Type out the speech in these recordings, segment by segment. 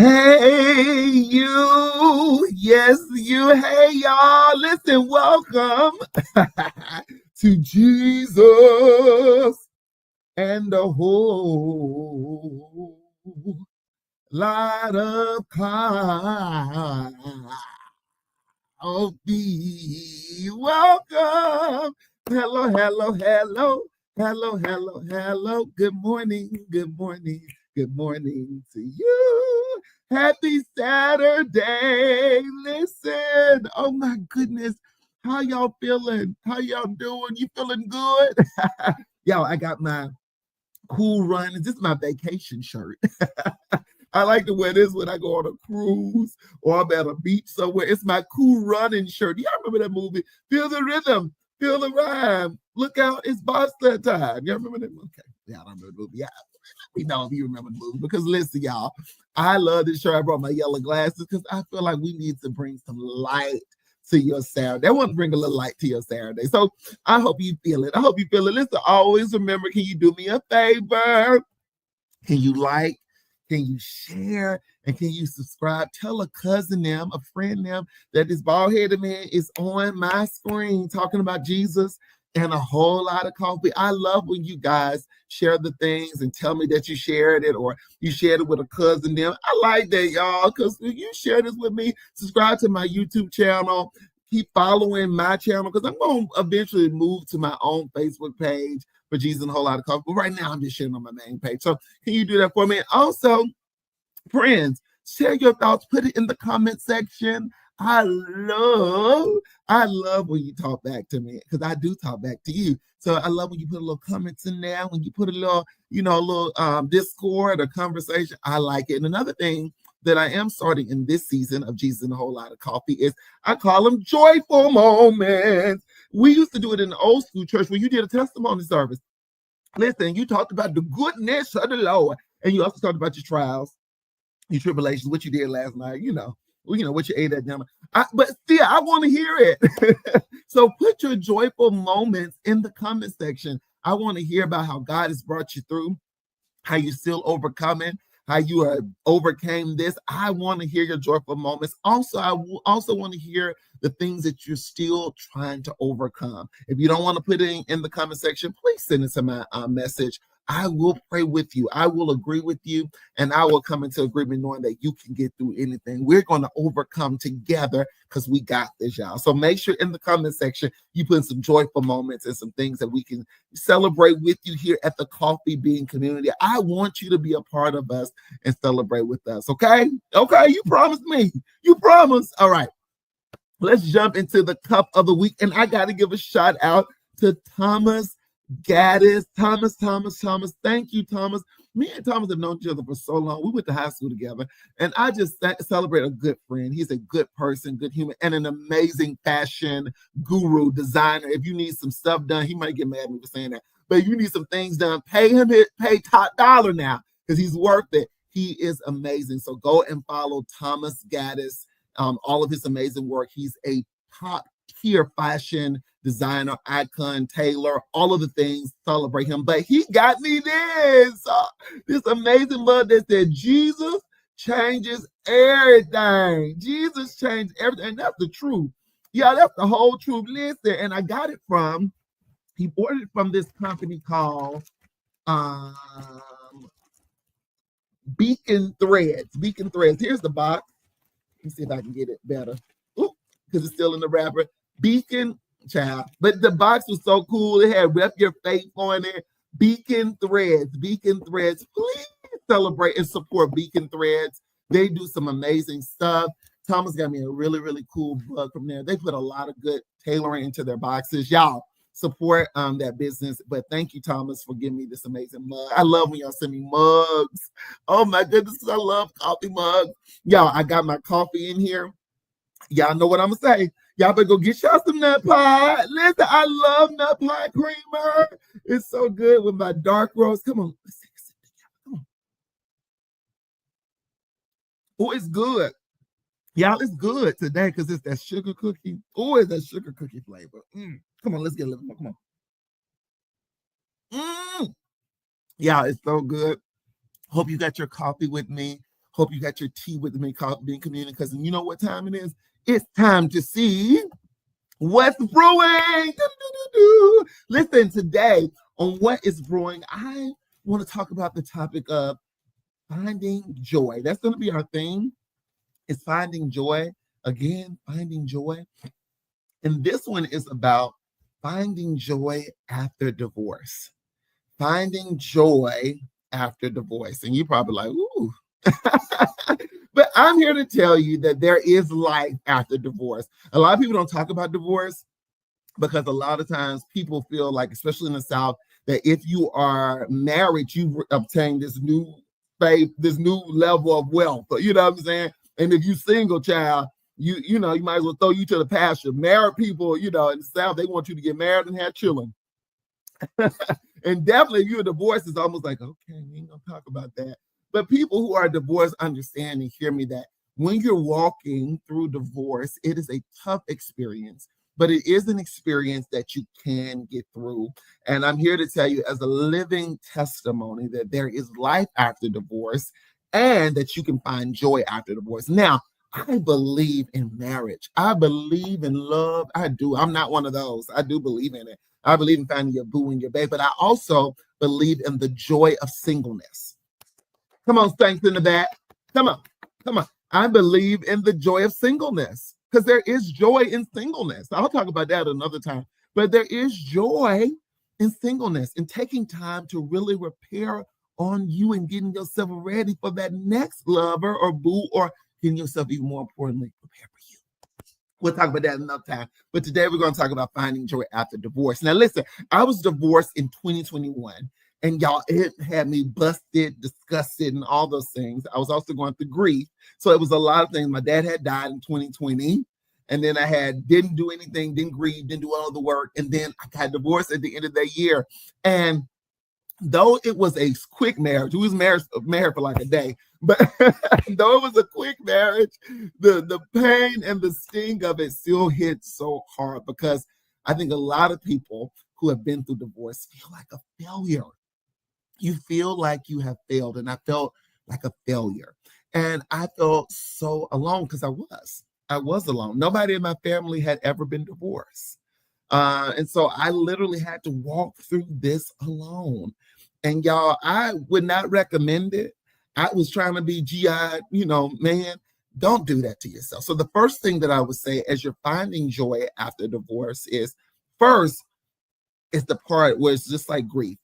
Hey, you. Yes, you. Hey, y'all. Listen, welcome to Jesus and the whole lot of coffee. Welcome. Hello, hello, hello. Hello, hello, hello. Good morning. Good morning. Good morning to you. Happy Saturday. Listen. Oh my goodness. How y'all feeling? How y'all doing? You feeling good? Y'all, I got my Cool Run. This is my vacation shirt. I like to wear this when I go on a cruise or I'm at a beach somewhere. It's my Cool Running shirt. Y'all remember that movie? Feel the rhythm, feel the rhyme. Look out, it's Boston time. Y'all remember that movie? Okay. Yeah, I don't remember the movie. Yeah, we know if you remember the movie. Because listen, y'all, I love this shirt. I brought my yellow glasses because I feel like we need to bring some light to your Saturday. I want to bring a little light to your Saturday. So I hope you feel it. I hope you feel it. Listen, always remember, can you do me a favor? Can you like? Can you share? And can you subscribe? Tell a cousin them, a friend them, that this bald-headed man is on my screen talking about Jesus and a whole lot of coffee. I love when you guys share the things and tell me that you shared it or you shared it with a cousin them. I like that, y'all, because when you share this with me, subscribe to my YouTube channel. Keep following my channel because I'm going to eventually move to my own Facebook page for Jesus and a whole lot of coffee. But right now, I'm just sharing on my main page. So can you do that for me? And also, friends, share your thoughts. Put it in the comment section. I love when you talk back to me because I do talk back to you. So I love when you put a little comments in there, when you put a little, a little Discord or conversation. I like it. And another thing that I am starting in this season of Jesus and a Whole Lot of Coffee is I call them joyful moments. We used to do it in the old school church where you did a testimony service. Listen, you talked about the goodness of the Lord, and you also talked about your trials, your tribulations, what you did last night, what you ate at dinner. But still, I want to hear it. So put your joyful moments in the comment section. I want to hear about how God has brought you through, how you're still overcoming, how you overcame this. I want to hear your joyful moments. Also, I also want to hear the things that you're still trying to overcome. If you don't want to put it in the comment section, please send it to my message. I will pray with you. I will agree with you, and I will come into agreement knowing that you can get through anything. We're going to overcome together because we got this, y'all. So make sure in the comment section you put in some joyful moments and some things that we can celebrate with you here at the Coffee Bean community. I want you to be a part of us and celebrate with us. Okay? Okay, you promised me. You promised. All right. Let's jump into the cup of the week. And I got to give a shout out to Thomas Gaddis. Thomas. Thank you, Thomas. Me and Thomas have known each other for so long. We went to high school together. And I just celebrate a good friend. He's a good person, good human, and an amazing fashion guru, designer. If you need some stuff done, he might get mad at me for saying that. But if you need some things done, pay top dollar now because he's worth it. He is amazing. So go and follow Thomas Gaddis. All of his amazing work. He's a top tier fashion designer, icon, tailor, all of the things. Celebrate him. But he got me this amazing mug that said Jesus changes everything. Jesus changed everything. And that's the truth. Yeah, that's the whole truth. Listen, and I got it he ordered it from this company called Beacon Threads. Beacon Threads. Here's the box. Let me see if I can get it better. Because it's still in the wrapper. Beacon, child. But the box was so cool. It had Rep Your Faith on it. Beacon Threads. Beacon Threads. Please celebrate and support Beacon Threads. They do some amazing stuff. Thomas got me a really, really cool book from there. They put a lot of good tailoring into their boxes. Y'all support that business. But thank you, Thomas, for giving me this amazing mug. I love when y'all send me mugs. Oh my goodness, I love coffee mugs. Y'all, I got my coffee in here. Y'all know what I'm gonna say. Y'all better go get y'all some nut pie. Listen, I love nut pie creamer. It's so good with my dark roast. Come on. Come on. Oh, it's good. Y'all, it's good today because it's that sugar cookie. Oh, it's that sugar cookie flavor. Come on, let's get a little more. Come on. Y'all, it's so good. Hope you got your coffee with me. Hope you got your tea with me, coffee bean communion, because you know what time it is? It's time to see what's brewing. Do-do-do-do. Listen, today on What is Brewing, I want to talk about the topic of finding joy. That's going to be our theme, is finding joy. Again, finding joy. And this one is about finding joy after divorce. Finding joy after divorce. And you're probably like, ooh. But I'm here to tell you that there is life after divorce. A lot of people don't talk about divorce because a lot of times people feel like, especially in the South, that if you are married, you obtain this new faith, this new level of wealth. You know what I'm saying? And if you're single, child, you know, you might as well throw you to the pasture. Married people, you know, in the South, they want you to get married and have children. And definitely if you're divorced, it's almost like, okay, we ain't gonna talk about that. But people who are divorced understand and hear me that when you're walking through divorce, it is a tough experience, but it is an experience that you can get through. And I'm here to tell you as a living testimony that there is life after divorce and that you can find joy after divorce. Now, I believe in marriage. I believe in love. I do. I'm not one of those. I do believe in it. I believe in finding your boo and your babe, but I also believe in the joy of singleness. Come on, thanks in the back. Come on, come on. I believe in the joy of singleness because there is joy in singleness. I'll talk about that another time, but there is joy in singleness and taking time to really repair on you and getting yourself ready for that next lover or boo, or getting yourself, even more importantly, prepared for you. We'll talk about that another time. But today we're going to talk about finding joy after divorce. Now, listen, I was divorced in 2021. And y'all, it had me busted, disgusted, and all those things. I was also going through grief. So it was a lot of things. My dad had died in 2020. And then I didn't do anything, didn't grieve, didn't do all the work. And then I got divorced at the end of that year. And though it was a quick marriage, we was married for like a day, but though it was a quick marriage, the pain and the sting of it still hit so hard because I think a lot of people who have been through divorce feel like a failure. You feel like you have failed, and I felt like a failure. And I felt so alone because I was alone. Nobody in my family had ever been divorced. And so I literally had to walk through this alone. And y'all, I would not recommend it. I was trying to be GI, man, don't do that to yourself. So the first thing that I would say as you're finding joy after divorce is, first, it's the part where it's just like grief.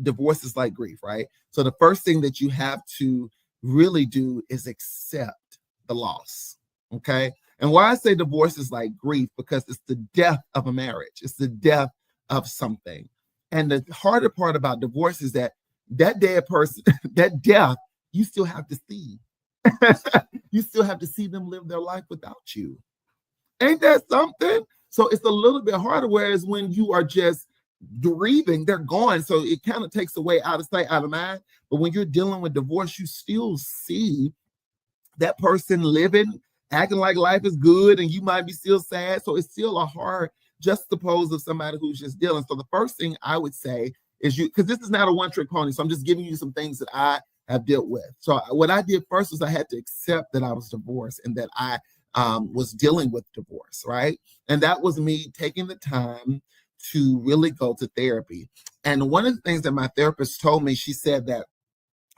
Divorce is like grief, right? So the first thing that you have to really do is accept the loss, okay? And why I say divorce is like grief, because it's the death of a marriage. It's the death of something. And the harder part about divorce is that dead person, that death, you still have to see. You still have to see them live their life without you. Ain't that something? So it's a little bit harder, whereas when you are just grieving, they're gone. So it kind of takes away out of sight, out of mind. But when you're dealing with divorce, you still see that person living, acting like life is good, and you might be still sad. So it's still a hard juxtapose of somebody who's just dealing. So the first thing I would say is because this is not a one-trick pony. So I'm just giving you some things that I have dealt with. So what I did first was I had to accept that I was divorced and that I was dealing with divorce, right? And that was me taking the time to really go to therapy. And one of the things that my therapist told me, she said that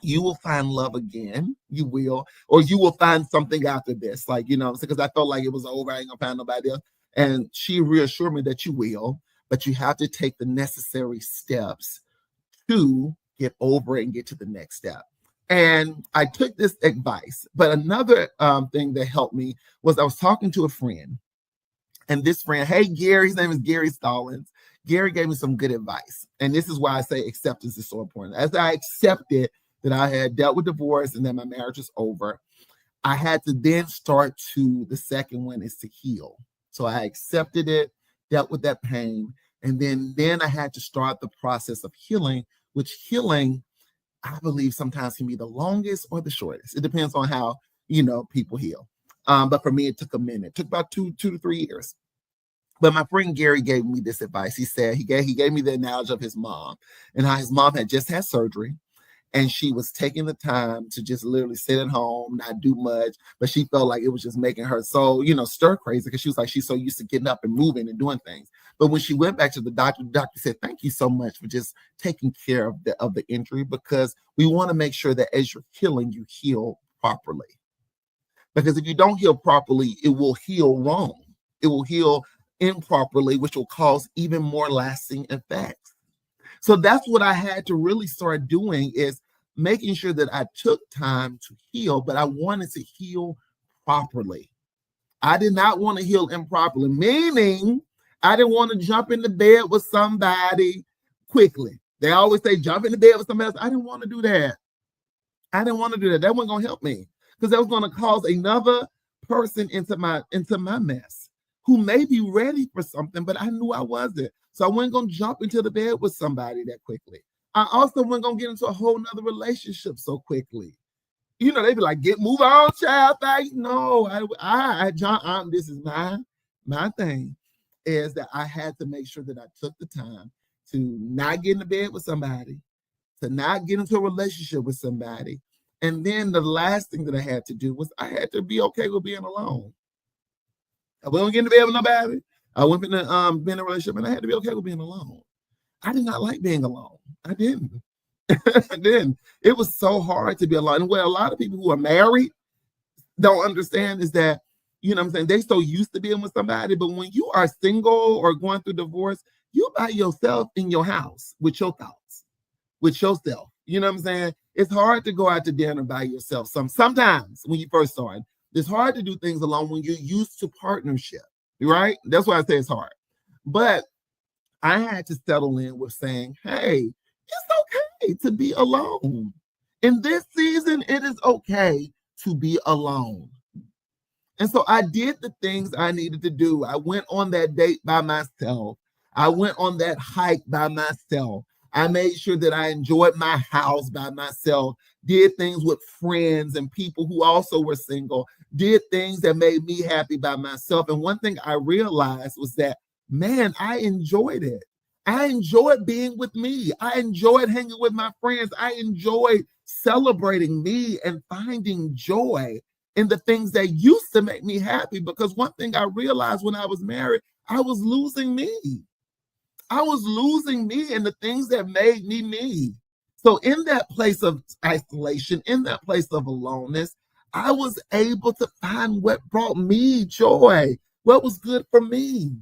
you will find love again, you will, or you will find something after this, like, because I felt like it was over, I ain't gonna find nobody else. And she reassured me that you will, but you have to take the necessary steps to get over it and get to the next step. And I took this advice, but another thing that helped me was I was talking to a friend. And this friend, hey, Gary, his name is Gary Stallings. Gary gave me some good advice. And this is why I say acceptance is so important. As I accepted that I had dealt with divorce and that my marriage was over, I had to then start to, the second one is to heal. So I accepted it, dealt with that pain, and then I had to start the process of healing, which healing, I believe, sometimes can be the longest or the shortest. It depends on how, people heal. But for me, it took a minute. It took about two to 3 years. But my friend Gary gave me this advice. He said he gave me the analogy of his mom and how his mom had just had surgery. And she was taking the time to just literally sit at home, not do much, but she felt like it was just making her so, stir crazy, because she was like, she's so used to getting up and moving and doing things. But when she went back to the doctor said, thank you so much for just taking care of the injury, because we want to make sure that as you're healing, you heal properly. Because if you don't heal properly, it will heal wrong. It will heal improperly, which will cause even more lasting effects. So that's what I had to really start doing, is making sure that I took time to heal, but I wanted to heal properly. I did not want to heal improperly, meaning I didn't want to jump into bed with somebody quickly. They always say jump into bed with somebody else. I didn't want to do that. That wasn't going to help me, because that was going to cause another person into my mess, who may be ready for something, but I knew I wasn't. So I wasn't going to jump into the bed with somebody that quickly. I also wasn't going to get into a whole nother relationship so quickly. They'd be like, move on, child. No, John, this is my thing, is that I had to make sure that I took the time to not get into bed with somebody, to not get into a relationship with somebody. And then the last thing that I had to do was I had to be okay with being alone. I wasn't getting to bed with nobody. I went in be in a relationship, and I had to be okay with being alone. I did not like being alone. I didn't. I didn't. It was so hard to be alone. And what a lot of people who are married don't understand is that, what I'm saying, they so used to being with somebody, but when you are single or going through divorce, you by yourself in your house with your thoughts, with yourself. You know what I'm saying? It's hard to go out to dinner by yourself. Sometimes when you first start, it's hard to do things alone when you're used to partnership, right? That's why I say it's hard. But I had to settle in with saying, hey, it's okay to be alone. In this season, it is okay to be alone. And so I did the things I needed to do. I went on that date by myself. I went on that hike by myself. I made sure that I enjoyed my house by myself, did things with friends and people who also were single, did things that made me happy by myself. And one thing I realized was that, man, I enjoyed it. I enjoyed being with me. I enjoyed hanging with my friends. I enjoyed celebrating me and finding joy in the things that used to make me happy. Because one thing I realized when I was married, I was losing me. I was losing me and the things that made me me. So in that place of isolation, in that place of aloneness, I was able to find what brought me joy, what was good for me.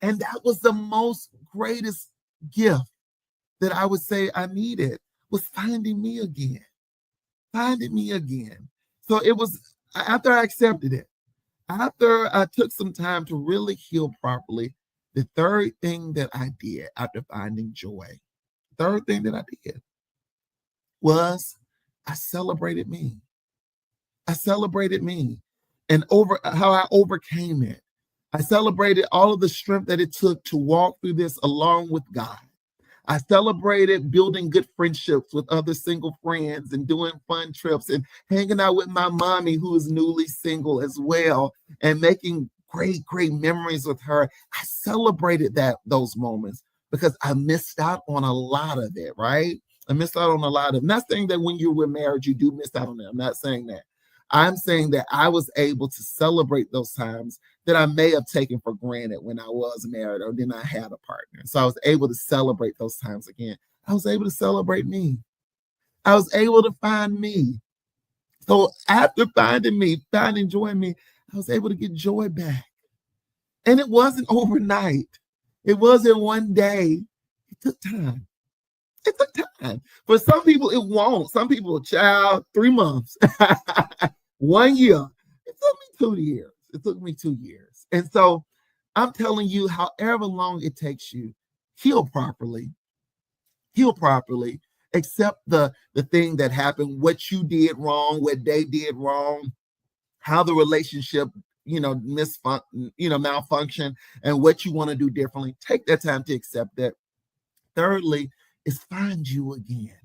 And that was the most greatest gift that I would say I needed, was finding me again. So it was after I accepted it, after I took some time to really heal properly, the third thing that I did after finding joy, was I celebrated me. And over how I overcame it. I celebrated all of the strength that it took to walk through this along with God. I celebrated building good friendships with other single friends and doing fun trips and hanging out with my mommy, who is newly single as well, and making great memories with her. I celebrated those moments because I missed out on a lot of it, right? I missed out on a lot of, not saying that when you were married, you do miss out on that. I'm not saying that. I'm saying that I was able to celebrate those times that I may have taken for granted when I was married or then I had a partner. So I was able to celebrate those times again. I was able to celebrate me. I was able to find me. So after finding joy in me, I was able to get joy back. And it wasn't overnight. It wasn't one day. It took time. For some people, it won't. Some people, 3 months, 1 year. It took me 2 years. And so I'm telling you, however long it takes you, heal properly, accept the thing that happened, what you did wrong, what they did wrong, how the relationship, malfunction, and what you want to do differently. Take that time to accept that. Thirdly, is find you again.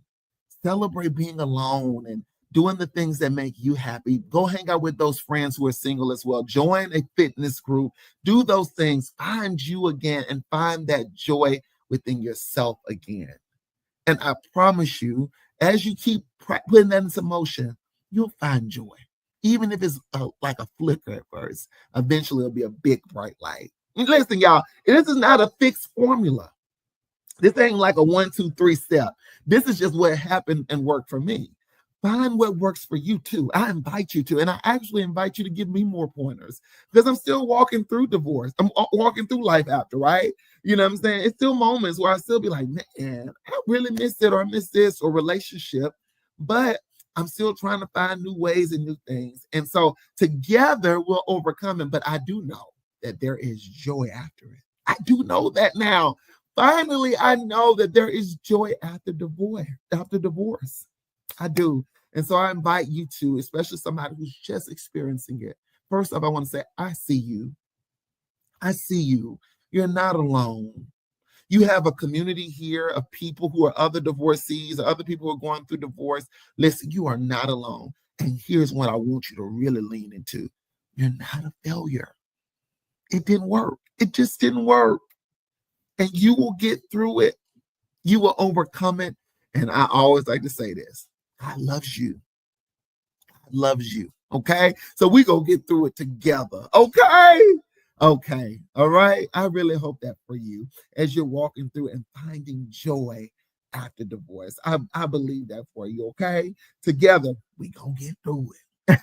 Celebrate being alone and doing the things that make you happy. Go hang out with those friends who are single as well. Join a fitness group. Do those things. Find you again and find that joy within yourself again. And I promise you, as you keep putting that into motion, you'll find joy. Even if it's like a flicker at first, eventually it'll be a big bright light. And listen, y'all, this is not a fixed formula. This ain't like a 1, 2, 3 step. This is just what happened and worked for me. Find what works for you too. I invite you to, and I actually invite you to give me more pointers because I'm still walking through divorce. I'm walking through life after, right? You know what I'm saying? It's still moments where I still be like, man, I really miss it or I miss this or relationship, but I'm still trying to find new ways and new things. And so together we'll overcome it. But I do know that there is joy after it. I do know that now. Finally, I know that there is joy after divorce. I do. And so I invite you to, especially somebody who's just experiencing it. First off, I want to say, I see you. I see you. You're not alone. You have a community here of people who are other divorcees, or other people who are going through divorce. Listen, you are not alone. And here's what I want you to really lean into. You're not a failure. It didn't work. It just didn't work. And you will get through it. You will overcome it. And I always like to say this. God loves you. God loves you. Okay? So we gonna get through it together. Okay? Okay. All right. I really hope that for you as you're walking through and finding joy after divorce. I believe that for you. Okay? Together, we gonna get through it.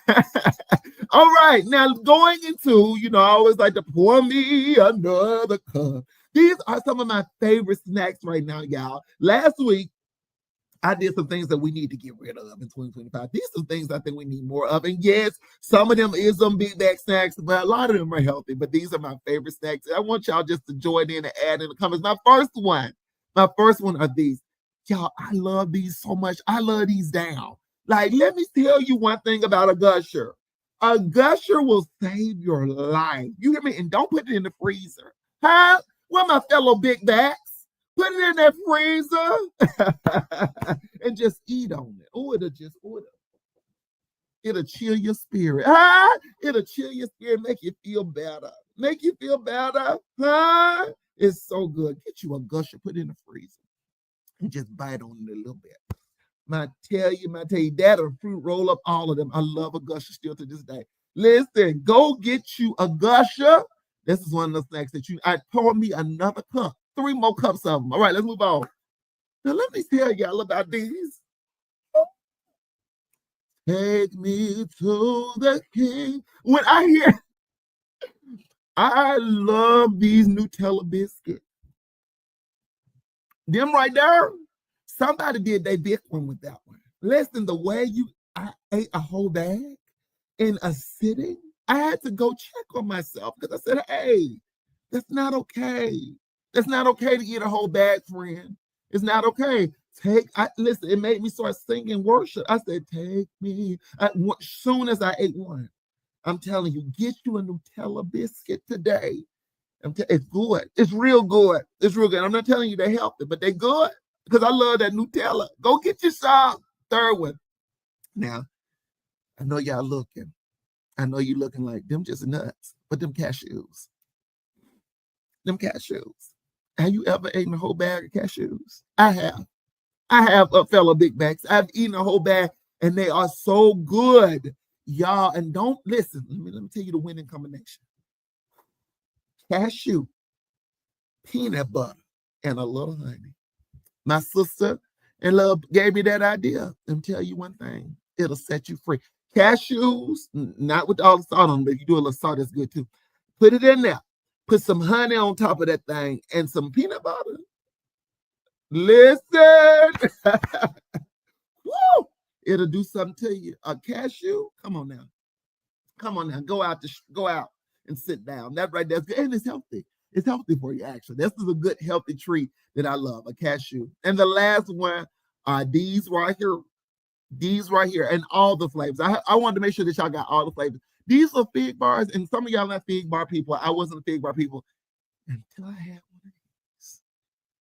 All right. Now going into, I always like to pour me another cup. These are some of my favorite snacks right now, y'all. Last week, I did some things that we need to get rid of in 2025. These are things I think we need more of. And yes, some of them is some big bag snacks, but a lot of them are healthy. But these are my favorite snacks. I want y'all just to join in and add in the comments. My first one are these. Y'all, I love these so much. I love these down. Like, let me tell you one thing about a Gusher. A Gusher will save your life. You hear me? And don't put it in the freezer. Huh? Where my fellow big bags? Put it in that freezer and just eat on it. It'll chill your spirit. Huh? It'll chill your spirit, make you feel better. Make you feel better. Huh? It's so good. Get you a Gusher, put it in the freezer, and just bite on it a little bit. I tell you, that or fruit roll up, all of them. I love a Gusher still to this day. Listen, go get you a Gusher. This is one of the snacks that I pour me another cup. 3 more cups of them. All right, let's move on. Now, let me tell y'all about these. Take me to the king. When I love these Nutella biscuits. Them right there, somebody did their big one with that one. Listen, the way I ate a whole bag in a sitting, I had to go check on myself because I said, hey, that's not okay. It's not okay to eat a whole bag, friend. It's not okay. Listen, it made me start singing worship. I said, take me. As soon as I ate one, I'm telling you, get you a Nutella biscuit today. It's good. It's real good. It's real good. I'm not telling you they're healthy, but they're good because I love that Nutella. Go get you some. Third one. Now, I know y'all looking. I know you looking like them just nuts, but them cashews. Them cashews. Have you ever eaten a whole bag of cashews? I have. I have a fellow big bags. I've eaten a whole bag, and they are so good, y'all. And don't listen. Let me tell you the winning combination: cashew, peanut butter, and a little honey. My sister and love gave me that idea. Let me tell you one thing: it'll set you free. Cashews, not with all the salt on them, but if you do a little salt, that's good too. Put it in there. Put some honey on top of that thing and some peanut butter. Listen. Woo! It'll do something to you. A cashew, come on now. Come on now. Go out and sit down. That right there. And it's healthy. It's healthy for you, actually. This is a good, healthy treat that I love, a cashew. And the last one are these right here. These right here, and all the flavors. I wanted to make sure that y'all got all the flavors. These are fig bars, and some of y'all not fig bar people. I wasn't a fig bar people until I had one of these.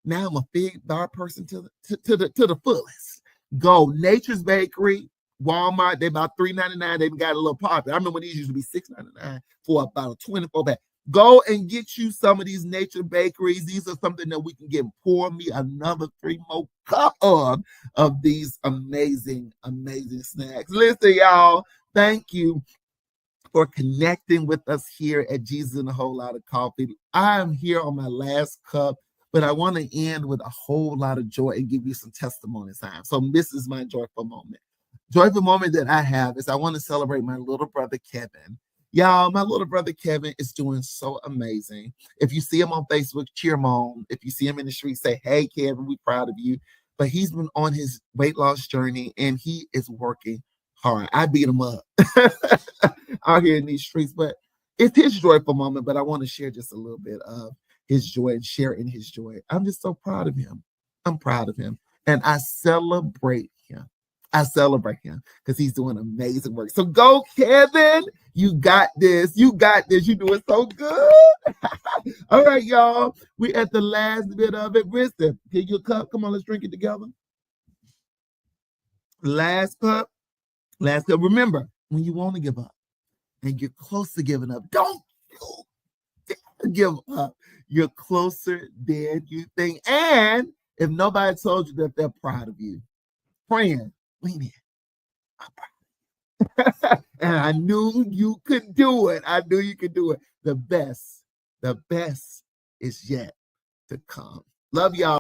Now I'm a fig bar person to the fullest. Go Nature's Bakery, Walmart. They about $3.99. They got a little pop. I remember these used to be $6.99 for about a 24 pack. Go and get you some of these nature bakeries. These are something that we can get. Pour me another 3 more cup of these amazing, amazing snacks. Listen, y'all, thank you for connecting with us here at Jesus and a Whole Lot of Coffee. I'm here on my last cup, but I want to end with a whole lot of joy and give you some testimony time. So this is my joyful moment. Joyful moment that I have is I want to celebrate my little brother, Kevin. Y'all, my little brother, Kevin, is doing so amazing. If you see him on Facebook, cheer him on. If you see him in the street, say, hey, Kevin, we're proud of you. But he's been on his weight loss journey, and he is working hard. I beat him up out here in these streets, but it's his joyful moment. But I want to share just a little bit of his joy and share in his joy. I'm just so proud of him. I'm proud of him. And I celebrate him. I celebrate him because he's doing amazing work. So go, Kevin. You got this. You got this. You're doing so good. All right, y'all. We at the last bit of it. Listen, get your cup. Come on, let's drink it together. Last cup. Last cup. Remember, when you want to give up and you're close to giving up, don't give up. You're closer than you think. And if nobody told you that they're proud of you, friend, lean in. I'm proud. And I knew you could do it. I knew you could do it. The best is yet to come. Love y'all.